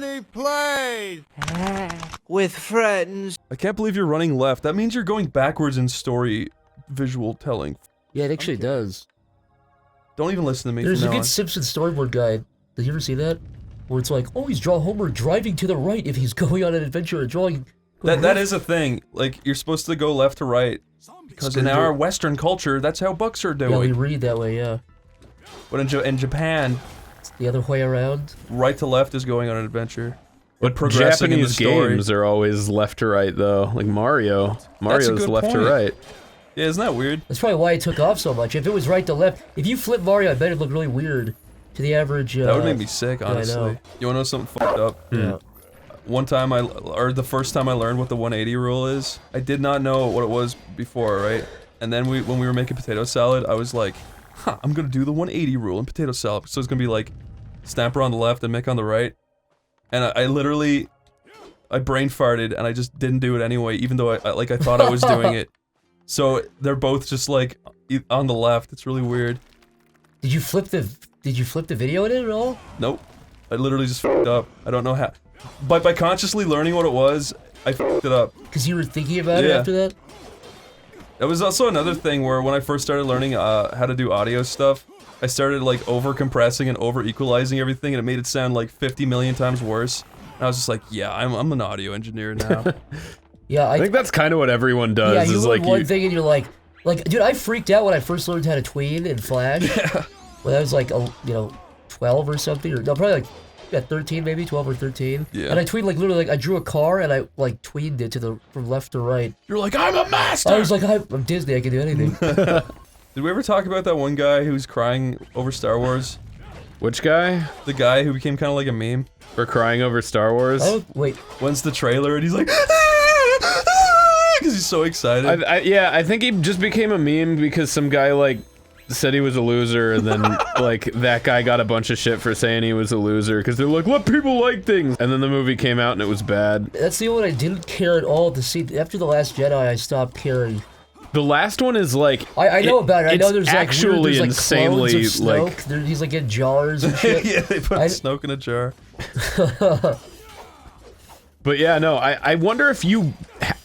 OneyPlays! With friends. I can't believe you're running left. That means you're going backwards in story visual telling. Yeah, it actually does. Don't even listen to me. There's a from now good on. Simpsons storyboard guide. Did you ever see that? Where it's like, always draw Homer driving to the right if he's going on an adventure, or drawing... That is a thing. Like, you're supposed to go left to right. Because in our Western culture, that's how books are doing. Yeah, we read that way, yeah. But in Japan, It's the other way around. right to left is going on an adventure. But progressing in the Japanese story. games are always left to right, though. Like Mario. Mario's good left to point. right. Yeah, isn't that weird? That's probably why it took off so much. If it was right to left, if you flip Mario, I bet it'd look really weird to the average. That would make me sick, honestly. I know. You wanna know something fucked up? Yeah. One time or the first time I learned what the 180 rule is, I did not know what it was before, right? And then when we were making potato salad, I was like, huh, I'm gonna do the 180 rule in potato salad. So it's gonna be like, Stamper on the left and Mick on the right. And I literally, I brain farted and I just didn't do it anyway, even though I thought I was doing it. So they're both just like, on the left. It's really weird. Did you flip the video in it at all? Nope. I literally just fucked up. I don't know how. But by consciously learning what it was, I fucked it up. Because you were thinking about it after that? That was also another thing where when I first started learning how to do audio stuff, I started like over-compressing and over-equalizing everything, and it made it sound like 50 million times worse. And I was just like, yeah, I'm an audio engineer now. Yeah, I think that's kind of what everyone does. Yeah, you is learn like one thing and you're like, dude, I freaked out when I first learned how to tween in Flash. Yeah. When I was like, 12 or something, or no, probably like, 13 maybe, 12 or 13. Yeah. And I tweened like literally, like I drew a car and I like tweened it from left to right. You're like, I'm a master! I was like, I'm Disney, I can do anything. Did we ever talk about that one guy who's crying over Star Wars? Which guy? The guy who became kind of like a meme. For crying over Star Wars? Oh, wait. When's the trailer and he's like, because he's so excited. Yeah, I think he just became a meme because some guy, like, said he was a loser, and then, like, that guy got a bunch of shit for saying he was a loser, because they're like, let people like things! And then the movie came out and it was bad. That's the only one I didn't care at all to see. After The Last Jedi, I stopped caring. The last one is like... I know about it. I know there's like actually weird, insanely clones of Snoke. He's like in jars and shit. Yeah, they put Snoke in a jar. But yeah, no, I wonder if you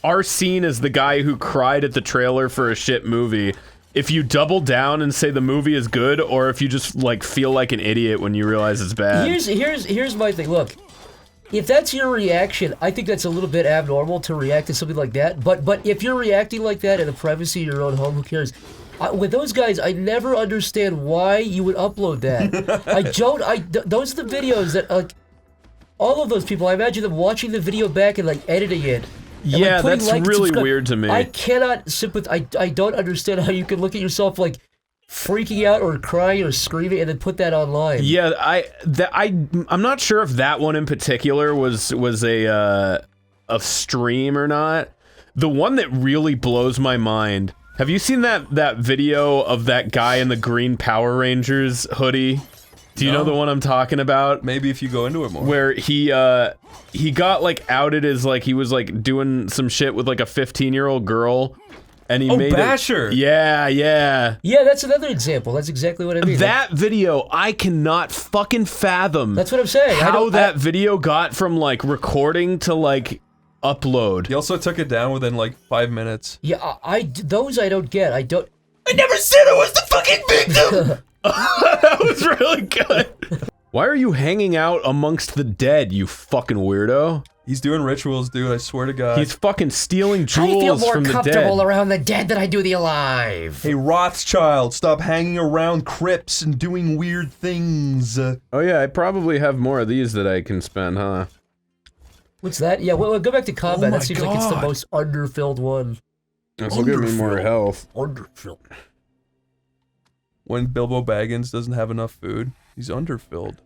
are seen as the guy who cried at the trailer for a shit movie, if you double down and say the movie is good, or if you just, like, feel like an idiot when you realize it's bad. Here's my thing, look. If that's your reaction, I think that's a little bit abnormal to react to something like that, but if you're reacting like that in the privacy of your own home, who cares? With those guys, I never understand why you would upload that. Those are the videos that, like, all of those people, I imagine them watching the video back and, like, editing it. And, yeah, like, that's really weird to me. I cannot sympathize, I don't understand how you can look at yourself, like, freaking out or crying or screaming and then put that online. Yeah, I'm not sure if that one in particular was a stream or not. The one that really blows my mind. Have you seen that video of that guy in the green Power Rangers hoodie? Do you know the one I'm talking about? Maybe if you go into it more. Where he got like outed as like he was like doing some shit with like a 15-year-old girl. And he made Basher! Yeah. Yeah, that's another example. That's exactly what I mean. That video, I cannot fucking fathom. That's what I'm saying. How that video got from, like, recording to, like, upload. He also took it down within, like, 5 minutes. Yeah, those I don't get. I never said I was the fucking victim! That was really good. Why are you hanging out amongst the dead, you fucking weirdo? He's doing rituals, dude, I swear to God. He's fucking stealing jewels from the dead. I feel more comfortable around the dead than I do the alive. Hey, Rothschild, stop hanging around crypts and doing weird things. Oh yeah, I probably have more of these that I can spend, huh? What's that? Yeah, well, go back to combat. Oh that seems like it's the most underfilled one. This will give me more health. Underfilled. When Bilbo Baggins doesn't have enough food, he's underfilled.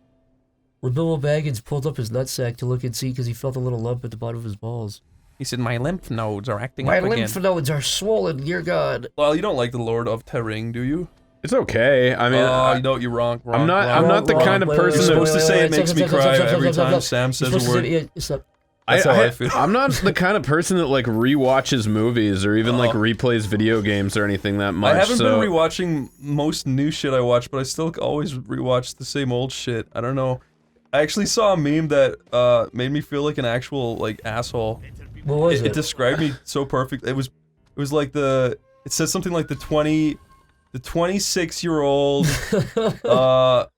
When Bilbo Baggins pulled up his nutsack to look and see because he felt a little lump at the bottom of his balls. He said, my lymph nodes are acting up again. My lymph nodes are swollen, dear God. Well, you don't like the Lord of Terring, do you? It's okay. I mean, you know, you're wrong. I'm not the kind of person You're supposed to say it wait, makes me cry every time Sam says a word. That's how I feel. I'm not the kind of person that, like, rewatches movies or even, like, replays video games or anything that much, I haven't been rewatching most new shit I watch, but I still always rewatch the same old shit. I don't know. I actually saw a meme that made me feel like an actual like asshole. What was it? It described me so perfect. It was like it says something like the 26-year-old it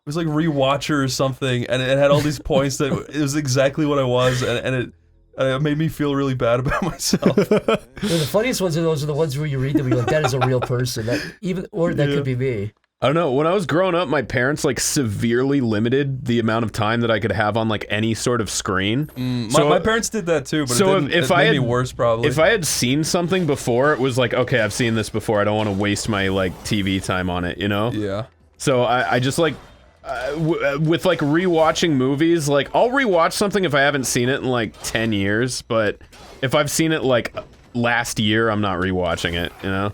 was like rewatcher or something, and it had all these points that it was exactly what I was, and it made me feel really bad about myself. The funniest ones are those are the ones where you read them and you're like, that is a real person. That could be me. I don't know. When I was growing up, my parents like severely limited the amount of time that I could have on like any sort of screen. My parents did that too, but it made me worse probably. If I had seen something before, it was like, okay, I've seen this before. I don't want to waste my like TV time on it, you know? Yeah. So I just like with like rewatching movies, like I'll rewatch something if I haven't seen it in like 10 years, but if I've seen it like last year, I'm not rewatching it, you know?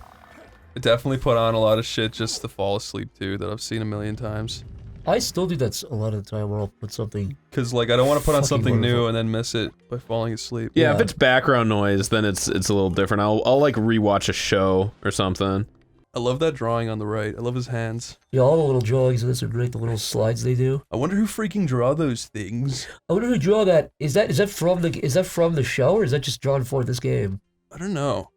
I definitely put on a lot of shit just to fall asleep too that I've seen a million times. I still do that a lot of the time where I'll put something. Cause like I don't want to put on Fucking something new wonderful. and then miss it by falling asleep. Yeah, if it's background noise, then it's a little different. I'll like rewatch a show or something. I love that drawing on the right. I love his hands. Yeah, all the little drawings of this are great. The little slides they do. I wonder who freaking draw those things. I wonder who drew that. Is that from the show or is that just drawn for this game? I don't know.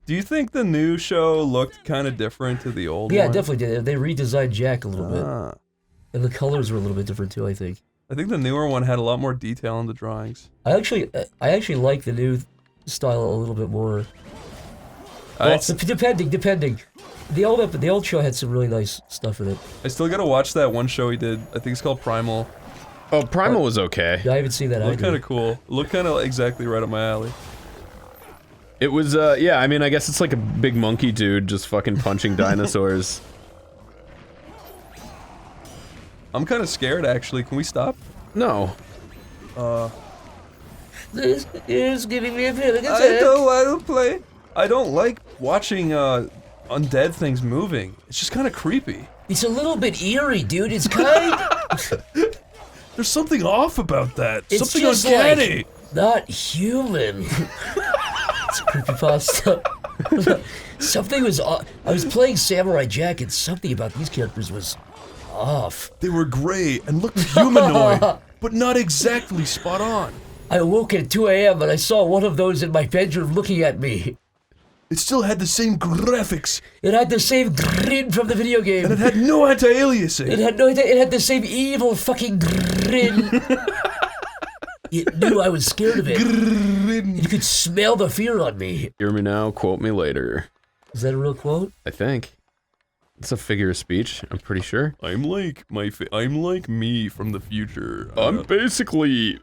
Do you think the new show looked kind of different to the old Yeah, one? it definitely did. They redesigned Jack a little bit, Ah. and the colors were a little bit different too. I think. I think the newer one had a lot more detail in the drawings. I actually like the new style a little bit more. Well, depending. The old show had some really nice stuff in it. I still gotta watch that one show he did. I think it's called Primal. Oh, Primal was okay. Yeah, I haven't seen that It looked either. kind of cool. It looked kind of exactly right up my alley. It was, yeah, I mean, I guess it's like a big monkey dude just fucking punching dinosaurs. I'm kind of scared, actually. Can we stop? No. This is giving me a feeling. I don't want to play. I don't like watching undead things moving. It's just kind of creepy. It's a little bit eerie, dude. It's kind. There's something off about that. It's something just uncanny. like not human. It's a creepypasta. Something was off. I was playing Samurai Jack, and something about these characters was off. They were gray and looked humanoid, but not exactly spot on. I awoke at 2 a.m. and I saw one of those in my bedroom looking at me. It still had the same graphics, It had the same grin from the video game. and it had no anti-aliasing. It had the same evil fucking grin. It knew I was scared of it. You could smell the fear on me. Hear me now, quote me later. Is that a real quote? I think. It's a figure of speech, I'm pretty sure. I'm like me from the future. I'm basically,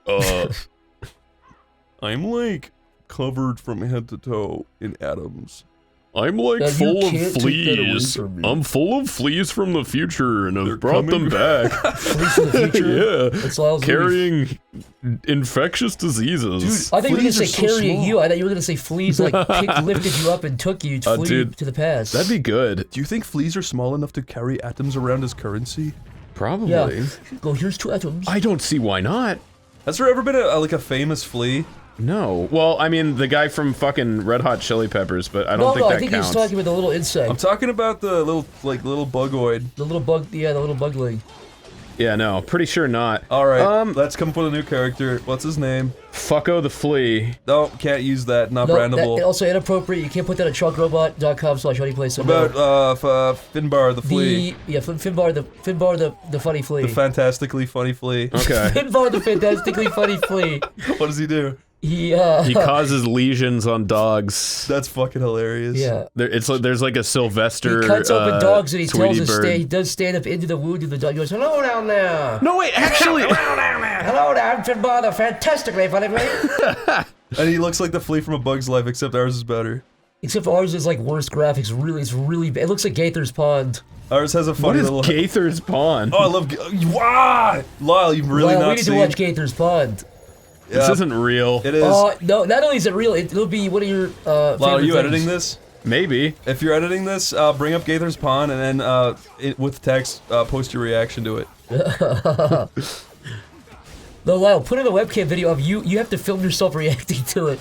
I'm like covered from head to toe in atoms. I'm like Now, you full of can't take that away fleas. from me. I'm full of fleas from the future, and They're I've brought them coming back. Fleas in the future? Yeah. That's all I was Carrying infectious diseases. I thought you were gonna Fleas say are so carrying small. you. I thought you were gonna say fleas like lifted you up and took you to Dude, to the past. That'd be good. Do you think fleas are small enough to carry atoms around as currency? Probably. Yeah. Go, here's 2 atoms. I don't see why not. Has there ever been like a famous flea? No. Well, I mean, the guy from fucking Red Hot Chili Peppers, but I don't think that I think counts. he was talking about the little insect. I'm talking about the little bugoid. The little bug, yeah, the little bugling. Yeah, no, pretty sure not. All right, let's come up with a new character. What's his name? Fucko the Flea. No, can't use that. Not No, brandable. that, also inappropriate. You can't put that at truckrobot.com/OneyPlays. So What about Finbar the flea? Finbar the funny flea. The fantastically funny flea. Okay. Finbar the fantastically funny flea. What does he do? He He causes lesions on dogs. That's fucking hilarious. yeah. It's like there's like a Sylvester. He cuts open dogs and he tells Tweety us Bird. he does stand up into the wound of the dog. He goes, "Hello down there. No, wait, actually. Hello there, I'm Finbar the fantastically funny flea." And he looks like the flea from A Bug's Life, except ours is better. Except for ours is like worse graphics. Really, it's really bad. It looks like Gaither's Pond. Ours has a What funny is little. Gaither's Pond? Oh, I love. Wow! Lyle, you've really Well, not we need seen. to watch Gaither's Pond. This Yeah, isn't real. It is. No, not only is it real, it'll be one of your Lyle, are favorite you things. editing this? Maybe. If you're editing this, bring up Gaither's Pond and then with text, post your reaction to it. No, Lyle, put in a webcam video of you. You have to film yourself reacting to it.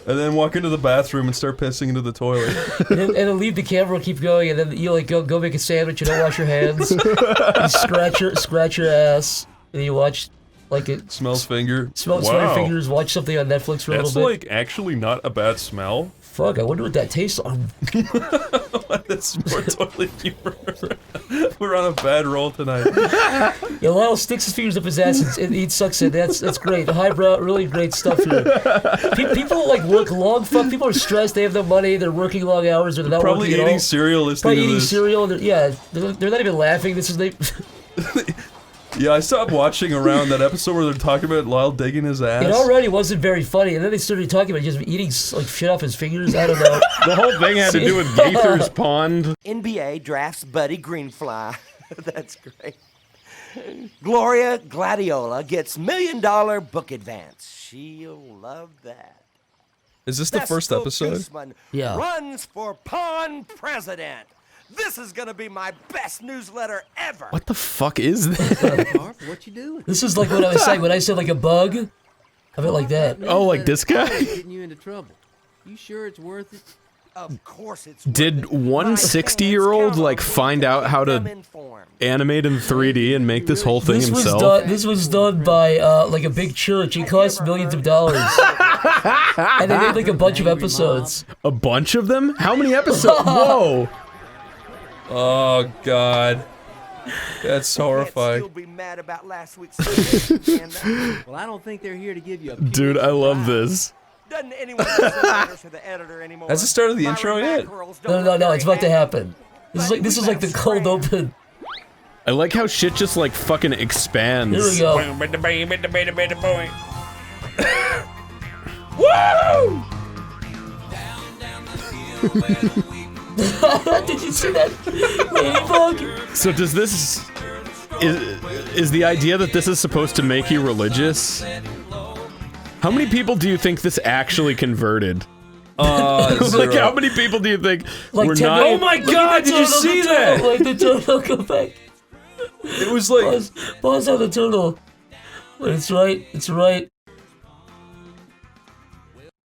And then walk into the bathroom and start pissing into the toilet. and then leave the camera, keep going, and then you like go make a sandwich. You don't wash your hands. You scratch your ass, and you watch like it Smells finger. smell your fingers. Watch something on Netflix for a That's little bit. like actually not a bad smell. Fuck, I wonder what that tastes like. That's more toilet humor. We're on a bad roll tonight. Yeah, Lyle sticks his fingers up his ass and he sucks it. That's great. Highbrow, really great stuff here. People like work long. People are stressed. They have no money. They're working long hours. Or they're not Probably working at eating all. cereal listening Probably to eating this. cereal. They're not even laughing. This is they. Yeah, I stopped watching around that episode where they're talking about Lyle digging his ass. It already wasn't very funny, and then they started talking about just eating like shit off his fingers. I don't know. The whole thing had to do with Gaither's Pond. NBA drafts Buddy Greenfly. That's great. Gloria Gladiola gets $1 million book advance. She'll love that. Is this the first episode? Gooseman Yeah. runs for pond president. This is gonna be my best newsletter ever. What the fuck is this? What you doing? This is like what I was saying when I said like a bug. I meant like that. Oh, like this guy? Getting you into trouble. You sure it's worth it? Of course it's Did worth it. one My 60-year-old fans like count on me find to out keep how them to informed. animate in 3D and make this whole thing himself? This was done by like a big church. It cost millions of dollars, and they made like a bunch of episodes. A bunch of them? How many episodes? Whoa! Oh god. That's horrifying. You'll be mad about last week's suggestion. Well, I don't think they're here to give you a Dude, I love this. Doesn't anyone send letters to the editor anymore? Has it started the My intro yet? mackerels don't No, look very it's about to happy. happen. This is like the cold open. I like how shit just like fucking expands. Here we go. Woo! Did you see that? Ladybug? So does this is the idea that this is supposed to make you religious? How many people do you think this actually converted? Like how many people do you think Like were 10 not? million? Oh my Look at god, the did you turtle, see the that? turtle, like the turtle, go back. It was like Pause on the turtle. It's right. It's right.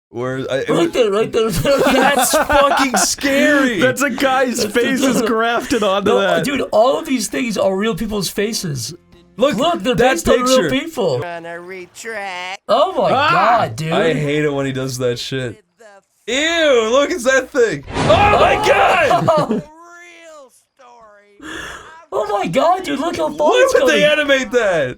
where Right there. that's fucking scary. That's a guy's face is grafted onto No, that. dude, all of these things are real people's faces. Look, They're that based on real picture. people. Gonna retract Oh my god, dude. I hate it when he does that shit. Ew, look, it's that thing. Oh my god! the real story. Oh my god, dude, look how far Why it's would going. they animate that?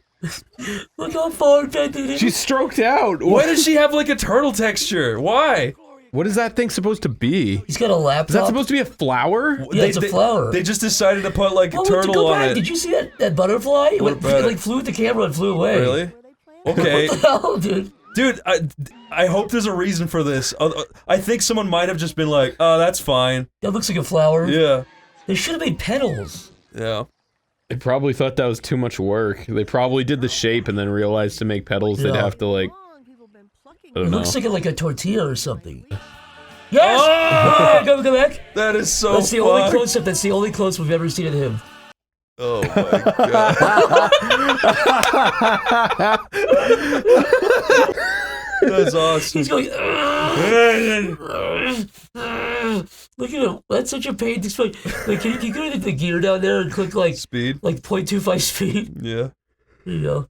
Look how far it's going. She's stroked out. Why does she have like a turtle texture? Why? What is that thing supposed to be? He's got a laptop. Is that supposed to be a flower? Yeah, it's a flower. They just decided to put like a Oh, turtle go on back. it. Did you see that butterfly? It, What went, about it like it? flew with the camera and flew away. Really? Okay. What the hell, dude? Dude, I hope there's a reason for this. I think someone might have just been like, oh, that's fine. That looks like a flower. Yeah. They should have made petals. Yeah. They probably thought that was too much work. They probably did the shape and then realized to make petals they'd Yeah. have to like. I It don't know. looks like a tortilla or something. Yes! Go back. That is so That's the only fucked. close-up. That's the only close we've ever seen of him. Oh my god. That's awesome. He's going. Look at him. That's such a pain to explain. Like, can you go into the gear down there and click like Speed. 0.25 speed? Yeah. There you go.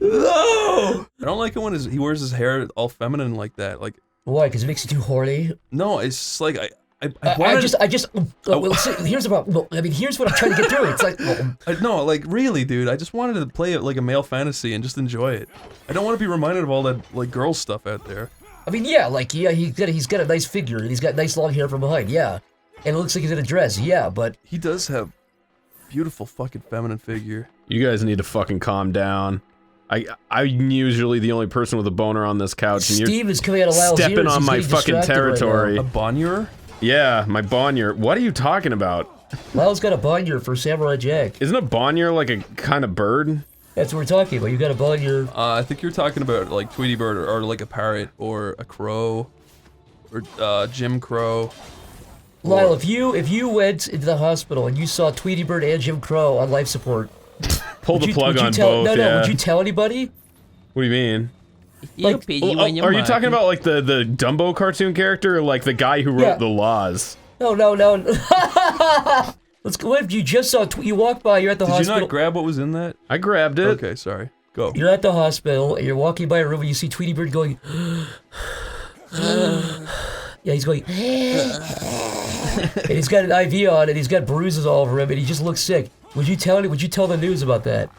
No! I don't like it when he wears his hair all feminine like that. Like, Why? Because it makes you too horny. no, it's just like I I wanted. just. Well, see, here's about. Well, I mean, here's what I'm trying to get through. It's like. Well, No, like really, dude. I just wanted to play it like a male fantasy and just enjoy it. I don't want to be reminded of all that like girl stuff out there. I mean, yeah, like he's got a nice figure and he's got nice long hair from behind. Yeah, and it looks like he's in a dress. Yeah, but He does have beautiful fucking feminine figure. You guys need to fucking calm down. I'm usually the only person with a boner on this couch, and Steve is coming out of Lyle's stepping ears. on He's my getting fucking distracted right now. territory. A bonnier? Yeah, my bonnier. What are you talking about? Lyle's got a bonnier for Samurai Jack. Isn't a bonnier like a kind of bird? That's what we're talking about. You got a bonnier. I think you're talking about like Tweety Bird or like a parrot or a crow or Jim Crow. Lyle, if you went into the hospital and you saw Tweety Bird and Jim Crow on life support, Pull the plug on tell, both. No, would you tell anybody? What do you mean? You'll pity when Are you talking about like the Dumbo cartoon character, or like the guy who wrote the laws? No. Let's go. What if you just saw? You walked by. You're at the hospital. Did you not grab what was in that? I grabbed it. Okay, sorry. Go. You're at the hospital, and you're walking by a room, and you see Tweety Bird going. Yeah, he's going. And he's got an IV on, and he's got bruises all over him, and he just looks sick. Would you tell the news about that?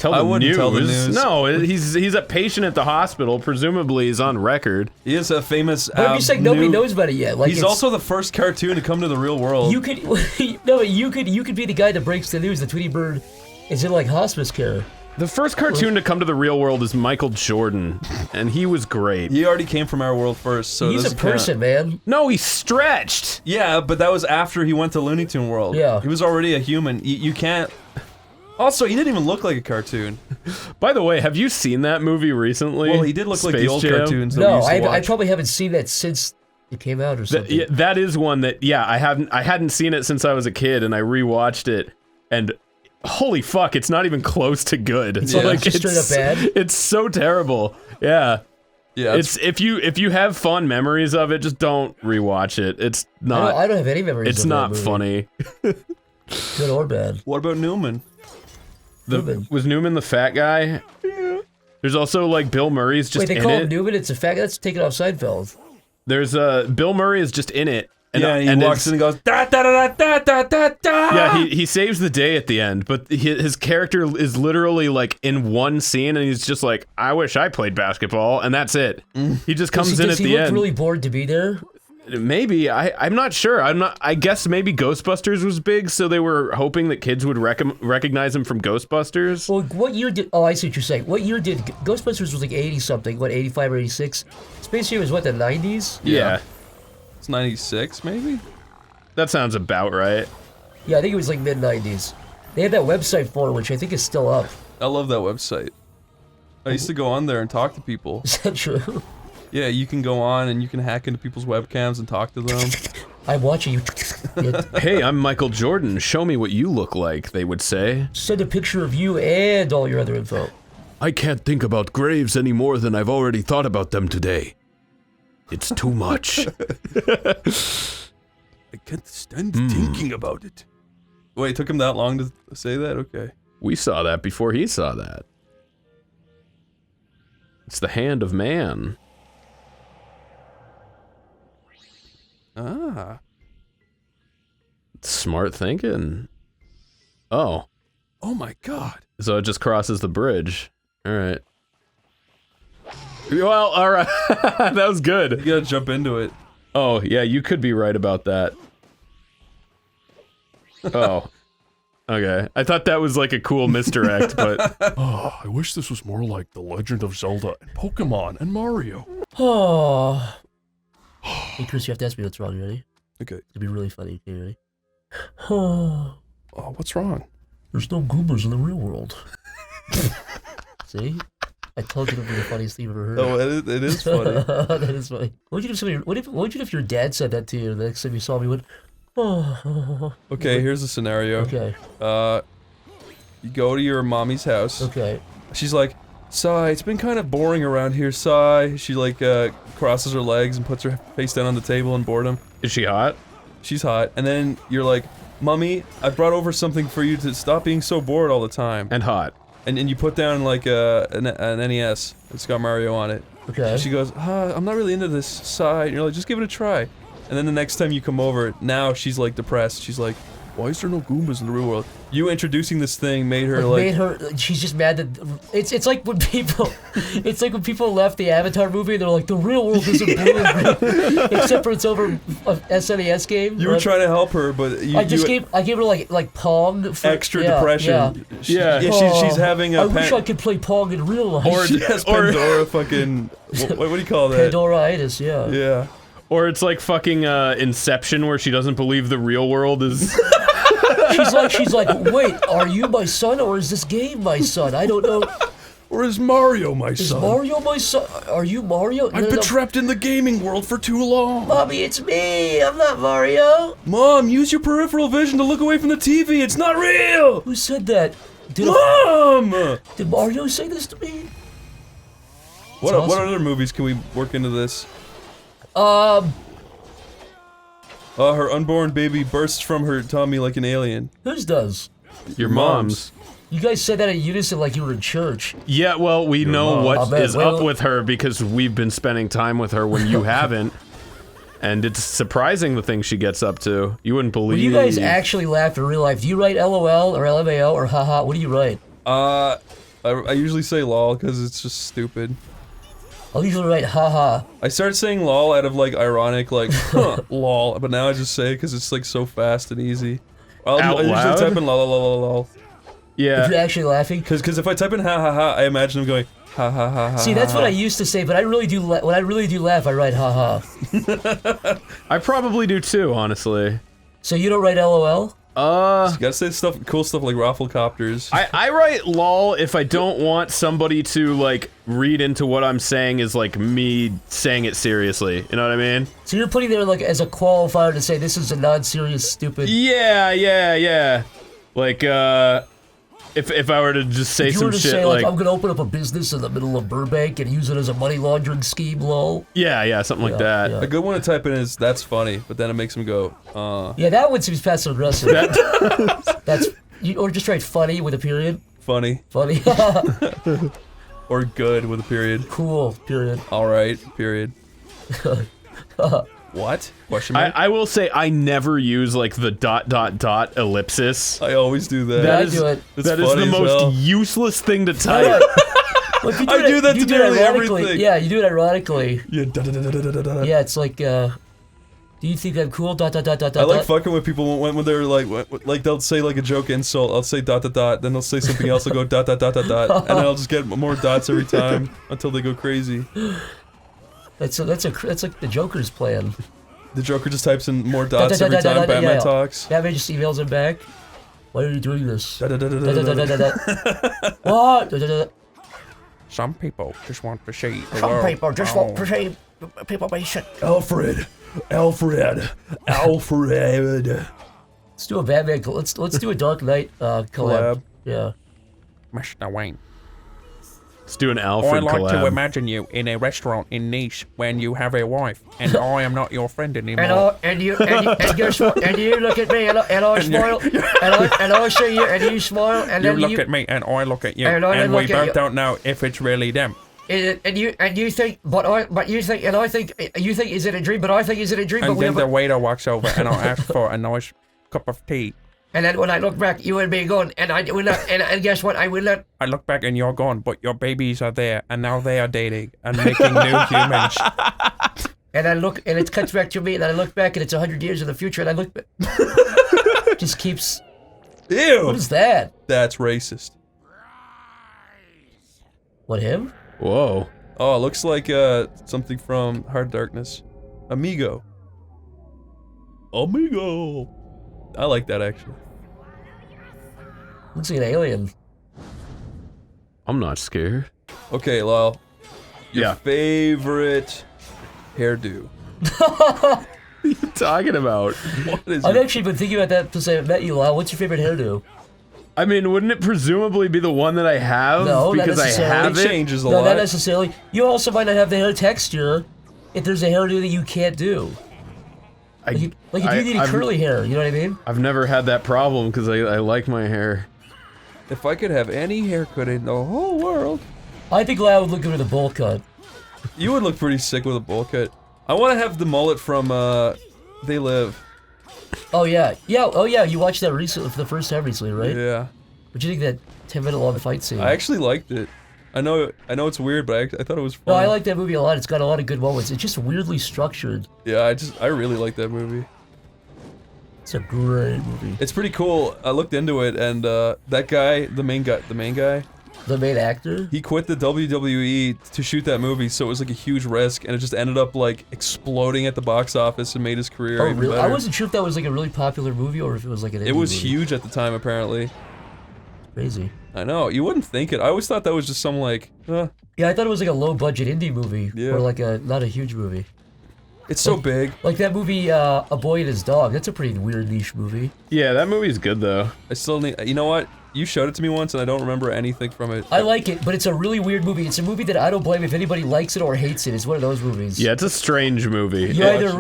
I wouldn't tell the news. No, he's a patient at the hospital. Presumably, he's on record. He is a famous. But I'm just saying nobody knows about it yet. Like he's also the first cartoon to come to the real world. You could you could be the guy that breaks the news that Tweety Bird is in like hospice care. The first cartoon to come to the real world is Michael Jordan, and he was great. He already came from our world first, so he's a person, man. No, he's stretched. Yeah, but that was after he went to Looney Tune World. Yeah, he was already a human. You can't. Also, he didn't even look like a cartoon. By the way, have you seen that movie recently? Well, he did look like the old cartoons that no, we used to watch. I probably haven't seen that since it came out or something. That is one that I hadn't seen it since I was a kid, and I rewatched it, and holy fuck, it's not even close to good. It's like just straight up bad. It's so terrible. Yeah. Yeah, it's if you have fond memories of it, just don't rewatch it. It's not. I don't have any memories. It's of not that funny. Good or bad. What about Newman? Was Newman the fat guy? Yeah. There's also like Bill Murray's just in it. Wait, they call him Newman? It's a fat guy? That's taken off Seinfeld. There's Bill Murray is just in it. And he walks in and goes da da da da da da da. Yeah, he saves the day at the end, but his character is literally like in one scene, and he's just like, I wish I played basketball, and that's it. He just comes in at the end. Does he look really bored to be there? Maybe. I'm not sure. I guess maybe Ghostbusters was big, so they were hoping that kids would recognize him from Ghostbusters. Well, what year did... Oh, I see what you're saying. What year did... Ghostbusters was like 80-something. What, 85 or 86? Space Jam was what, the 90s? Yeah. It's 96, maybe? That sounds about right. Yeah, I think it was like mid-90s. They had that website for it, which I think is still up. I love that website. I used to go on there and talk to people. Is that true? Yeah, you can go on and you can hack into people's webcams and talk to them. I'm watching you. Hey, I'm Michael Jordan. Show me what you look like, they would say. Send a picture of you and all your other info. I can't think about graves any more than I've already thought about them today. It's too much. I can't stand thinking about it. Wait, it took him that long to say that? Okay. We saw that before he saw that. It's the hand of man. Ah. Smart thinking. Oh. Oh my god. So it just crosses the bridge. Alright. Well, alright. That was good. You gotta jump into it. Oh, yeah, you could be right about that. Oh. Okay. I thought that was like a cool misdirect, but... Oh, I wish this was more like The Legend of Zelda and Pokemon and Mario. Oh. Hey, Chris, you have to ask me what's wrong. You ready? Okay. It's gonna be really funny. Okay, you ready? Oh, what's wrong? There's no Goombas in the real world. See? I told you it would be the funniest thing you've ever heard. Oh, it is funny. That is funny. What would you do if your dad said that to you the next time you saw me? Went, oh. Okay, here's a scenario. Okay. You go to your mommy's house. Okay. She's like, Sigh, it's been kind of boring around here, Sigh. She like, crosses her legs and puts her face down on the table in boredom. Is she hot? She's hot. And then you're like, Mummy, I brought over something for you to stop being so bored all the time. And hot. And you put down like an NES. It's got Mario on it. Okay. And she goes, I'm not really into this, Sigh. And you're like, just give it a try. And then the next time you come over, now she's like depressed. She's like, why is there no Goombas in the real world? You introducing this thing made her like... Made her... She's just mad that... It's like when people... It's like when people left the Avatar movie and they're like, the real world isn't blue and green. Except for it's over a SNES game. You were trying to help her, but you... I gave her like Pong for... Extra depression. Yeah. She's having a... I wish I could play Pong in real life. She has Pandora fucking... what do you call that? Pandora-itis, yeah. Yeah. Or it's like fucking Inception, where she doesn't believe the real world is... She's like, wait, are you my son or is this game my son? I don't know. Or is Mario my son? Is Mario my son? Are you Mario? I've been trapped in the gaming world for too long. Mommy, it's me. I'm not Mario. Mom, use your peripheral vision to look away from the TV. It's not real. Who said that? Mom! Did Mario say this to me? What awesome. other movies can we work into this? Um, Her unborn baby bursts from her tummy like an alien. whose does? Your mom's. You guys said that in unison like you were in church. Yeah, well, we know mom. what Oh, man, is wait, up wait. with her because we've been spending time with her when you haven't. And it's surprising the things she gets up to. You wouldn't believe. When you guys actually laugh in real life, do you write LOL or LMAO or haha? What do you write? I usually say lol because it's just stupid. I'll usually write haha. I started saying lol out of like ironic like huh, lol, but now I just say it because it's like so fast and easy. Out I usually loud? type in lol lol lol lol. If Yeah. you're actually laughing. Because if I type in ha ha ha, I imagine them going ha ha ha ha. See, that's ha, what I ha. used to say, but I really do. When I really do laugh, I write haha. I probably do too, honestly. So you don't write LOL? You gotta say cool stuff like rafflecopters. I write lol if I don't want somebody to, like, read into what I'm saying is, like, me saying it seriously. You know what I mean? So you're putting there like as a qualifier to say this is a non-serious, stupid. Yeah. Like, if I were to just say If you some were to shit say like, I'm gonna open up a business in the middle of Burbank and use it as a money laundering scheme, lol. yeah, something like that. yeah. A good one to type in is that's funny, but then it makes them go Yeah, that one seems passive aggressive. That's or just write funny with a period. funny Funny. or good with a period. Cool. Period. All right, period. What? Question mark? I will say I never use, like, the ... ellipsis. I always do that. Yeah, I is- do it. It's That is funny the as most hell. useless thing to Well, type. if you I do that you to do it nearly ironically. everything. Yeah, you do it ironically. Yeah, da, da, da, da, da, da, da. Yeah, it's like, do you think I'm cool? ... I like fucking with people when they're like they'll say like a joke insult. I'll say ... then they'll say something else. I'll go ... and then I'll just get more dots every time until they go crazy. That's like the Joker's plan. The Joker just types in more dots every time Batman yeah. talks. Batman just emails him back. Why are you doing this? Da, da, da, da, da, da, da. What? Some people just want to see the Some world. people just want to see people be shit. Alfred. Let's do a Batman. Let's do a Dark Knight collab. Collab. Yeah. Mr. Wayne, Let's do an I Alfred like to collab. imagine you in a restaurant in Nice when you have a wife, and I am not your friend anymore. And you look at me and I smile and I see you and you smile and You then look at me, and I look at you, And I and we look at both you. don't know if it's really them. and you think you think and I think you think is it a dream but I think is it a dream but And we then the have waiter walks over, and I ask for a nice cup of tea. and then when I look back you and me gone and I will not and guess what I will not I look back, and you're gone, but your babies are there, and now they are dating and making new humans. and I look and it cuts back to me and I look back and it's 100 years in the future and I look back just keeps Ew. what is that? That's racist. What him? Whoa. Oh, it looks like something from Hard Darkness. Amigo. I like that actually. Looks like an alien. I'm not scared. Okay, Lyle. Your Yeah. favorite hairdo. What are you talking about? What is I've your actually been thinking about that since I met you, Lyle. What's your favorite hairdo? I mean, wouldn't it presumably be the one that I have? No, not because I necessarily. have It it. changes a No, lot. not necessarily. You also might not have the hair texture if there's a hairdo that you can't do. Like if you needed curly hair, you know what I mean? I've never had that problem because I like my hair. If I could have any haircut in the whole world, I think Lyle would look good with a bowl cut. you would look pretty sick with a bowl cut. I want to have the mullet from They Live. Oh yeah, oh yeah. You watched that recently for the first time recently, right? Yeah. What'd you think of that 10-minute long fight scene? I actually liked it. I know it's weird, but I thought it was fun. No, I like that movie a lot. It's got a lot of good moments. It's just weirdly structured. Yeah, I really like that movie. It's a great movie. It's pretty cool. I looked into it, and that guy, the main guy, The main actor? he quit the WWE to shoot that movie, so it was like a huge risk, and it just ended up like exploding at the box office and made his career Oh even really? better. I wasn't sure if that was like a really popular movie or if it was like an indie It was movie. huge at the time, apparently. Crazy. I know, you wouldn't think it. I always thought that was just some like, Yeah, I thought it was like a low-budget indie movie. Yeah. Or like not a huge movie. it's so big. Like that movie, A Boy and His Dog. That's a pretty weird niche movie. Yeah, that movie's good though. I still need, you know what? You showed it to me once, and I don't remember anything from it. I like it, but it's a really weird movie. It's a movie that I don't blame if anybody likes it or hates it. It's one of those movies. Yeah, it's a strange movie. You either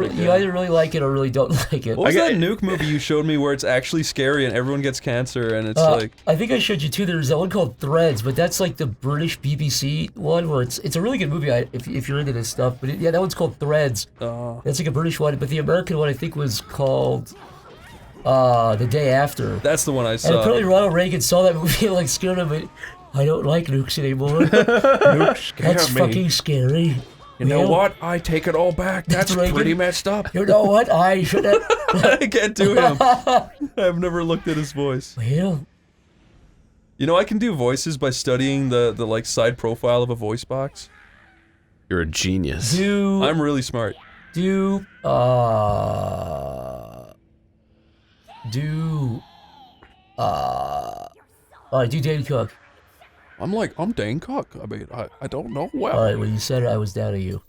really like it or really don't like it. What was that nuke movie you showed me where it's actually scary and everyone gets cancer and it's like... I think I showed you too. There's that one called Threads, but that's like the British BBC one where it's a really good movie if you're into this stuff. But yeah, that one's called Threads. That's like a British one, but the American one I think was called The Day After. That's the one I saw. And apparently Ronald Reagan saw that movie and like scared him. But I don't like nukes anymore. Nukes scare That's me. fucking scary. You know what? I take it all back. That's Reagan. pretty messed up. You know what? I should have. I can't do him. I've never looked at his voice. Well, You know, I can do voices by studying the like side profile of a voice box. You're a genius. I'm really smart. Alright, do Dane Cook. I'm Dane Cook. I mean, I don't know well. Alright, when you said it, I was down to you.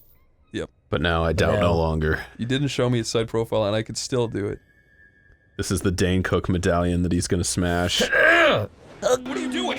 Yep. But now I doubt no longer. You didn't show me his side profile, and I could still do it. This is the Dane Cook medallion that he's gonna smash. What are you doing?